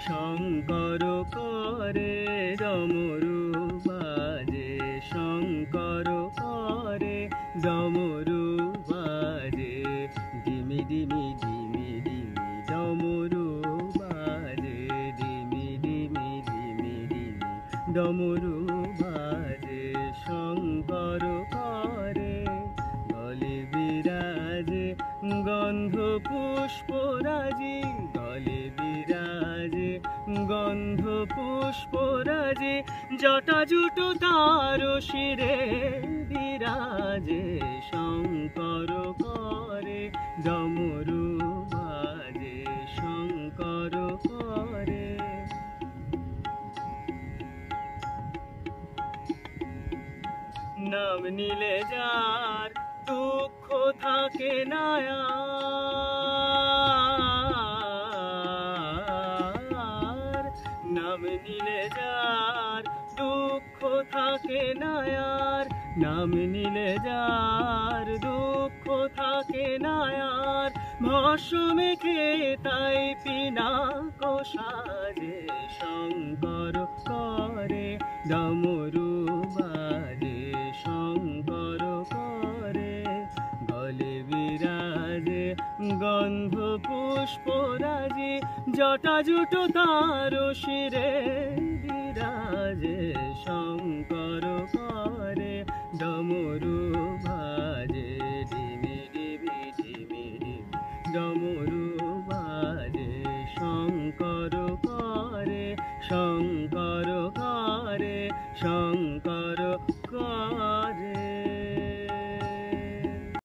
শঙ্কর করে ডমরু বাজে, শঙ্কর করে ডমরু বাজে, ডিমি ডিমি ডিমি ডিমি ডমরু বাজে, ডিমি ডিমি ডিমি ডিমি ডমরু বাজে। শঙ্কর করে গলে বিরাজে গন্ধ পুষ্পরাজি, গলে বিরাজে গন্ধ পুষ্পরাজি, জটা জুটো তার শিরে বিরাজে। শঙ্কর করে ডমরু বাজে, শঙ্কর করে। নাম নিলে যার দুঃখ থাকে না আর, নাম নিলে যার দুঃখ থাকে না আর, নাম নিলে যার দুঃখ থাকে না আর, ভস্ম মেখে তাই পিনাক সাজে। শঙ্কর করে ডমরু বাজে, শঙ্কর করে গলে বিরাজে গন্ধ পুষ্পরাজি, জটা জুটো তার শিরে বিরাজে। শঙ্কর করে ডমরু